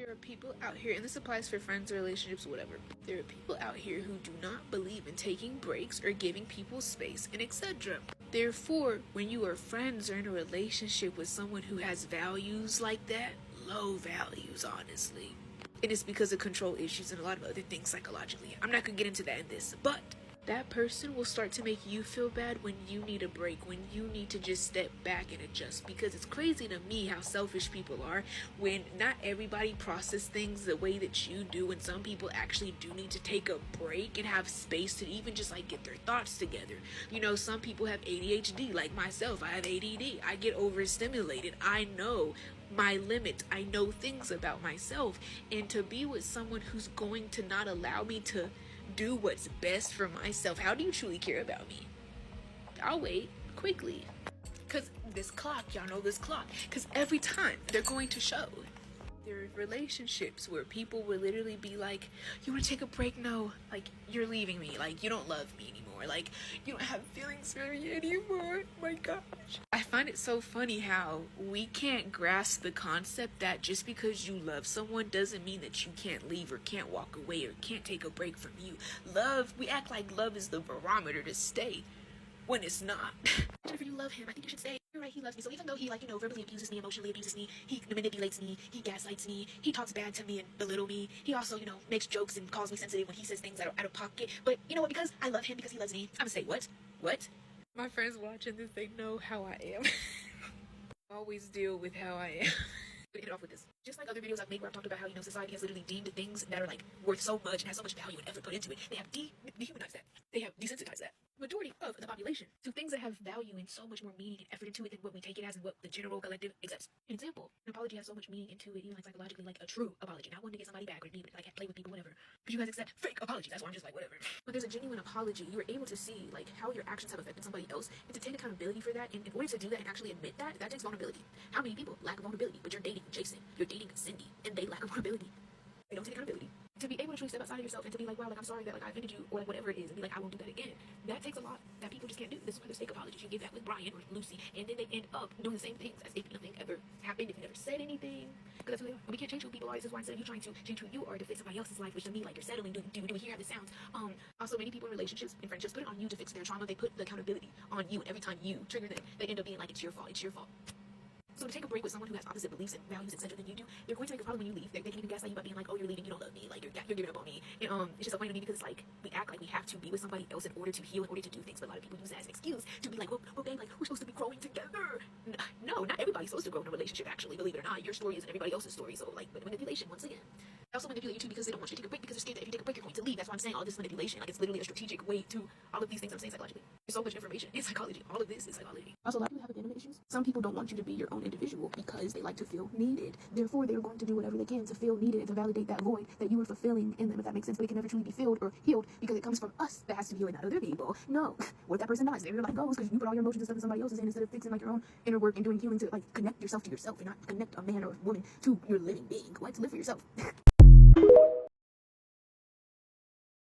There are people out here, and this applies for friends, relationships, whatever. There are people out here who do not believe in taking breaks or giving people space and etc. Therefore, when you are friends or in a relationship with someone who has values like that, low values, honestly, and it's because of control issues and a lot of other things psychologically. I'm not gonna get into that in this, but that person will start to make you feel bad when you need a break, when you need to just step back and adjust. Because it's crazy to me how selfish people are when not everybody process things the way that you do, and some people actually do need to take a break and have space to even just like get their thoughts together. You know, some people have ADHD, like myself. I have ADD. I get overstimulated. I know my limits. I know things about myself, and to be with someone who's going to not allow me to do what's best for myself. How do you truly care about me? I'll wait quickly. Because this clock, y'all know this clock. Because every time they're going to show. There are relationships where people will literally be like, you want to take a break? No. Like, you're leaving me. Like, you don't love me anymore. Like, you don't have feelings for me anymore. Oh my gosh. I find it so funny how we can't grasp the concept that just because you love someone doesn't mean that you can't leave or can't walk away or can't take a break from you. Love, we act like love is the barometer to stay when it's not. If you love him, I think you should stay. You're right, he loves me. So even though he, verbally abuses me, emotionally abuses me, he manipulates me, he gaslights me, he talks bad to me and belittle me, he also, makes jokes and calls me sensitive when he says things that are out of pocket. But you know what? Because I love him, because he loves me, I'm gonna say, what? What? My friends watching this, they know how I am. I always deal with how I am. Hit it off with this. Just like other videos I've made where I've talked about how, society has literally deemed things that are, worth so much and has so much value and effort put into it. They have dehumanized that. They have desensitized that. Majority of the population to things that have value and so much more meaning and effort into it than what we take it as and what the general collective accepts. An example, an apology has so much meaning into it, even psychologically, like a true apology, not one to get somebody back or to be able to play with people, whatever. But you guys accept fake apologies. That's why I'm just whatever. But there's a genuine apology. You are able to see how your actions have affected somebody else and to take accountability for that. And in order to do that and actually admit that takes vulnerability. How many people lack vulnerability? But you're dating Jason, you're dating Cindy, and they lack vulnerability. They don't take accountability. To be able to truly step outside of yourself and to be wow, I'm sorry that I offended you or whatever it is, and be I won't do that again. That takes a lot that people just can't do. This is why there's fake apologies. You give that with Brian or Lucy, and then they end up doing the same things as if nothing ever happened, if you never said anything. Because that's who they are. And we can't change who people are. This is why instead of you trying to change who you are to fit somebody else's life, which to me, you're settling, do we hear how this sounds? Also many people in relationships and friendships put it on you to fix their trauma. They put the accountability on you, and every time you trigger them, they end up being it's your fault. So to take a break with someone who has opposite beliefs and values, etc. than you do, they're going to make a problem when you leave. They can even gaslight you by being oh, you're leaving, you don't love me, you're giving up on me. And it's just so funny to me because we act like we have to be with somebody else in order to heal, in order to do things. But a lot of people use that as an excuse to be well, babe, we're supposed to be growing together. No, not everybody's supposed to grow in a relationship. Actually, believe it or not, your story isn't everybody else's story. So but manipulation once again. They also manipulate you too because they don't want you to take a break because they're scared that if you take a break, you're going to leave. That's why I'm saying all this manipulation. It's literally a strategic way to all of these things I'm saying psychologically. There's so much information in psychology. All of this is psychology. Also, a lot of people have abandonment issues. Some people don't want you to be your own individual because they like to feel needed. Therefore, they're going to do whatever they can to feel needed and to validate that void that you are fulfilling in them, if that makes sense. But it can never truly be filled or healed because it comes from us that has to heal it, not other people. No. What if that person dies? There your life goes because you put all your emotions and stuff in somebody else's hand instead of fixing your own inner work and doing healing to connect yourself to yourself and not connect a man or a woman to your living being. Live for yourself.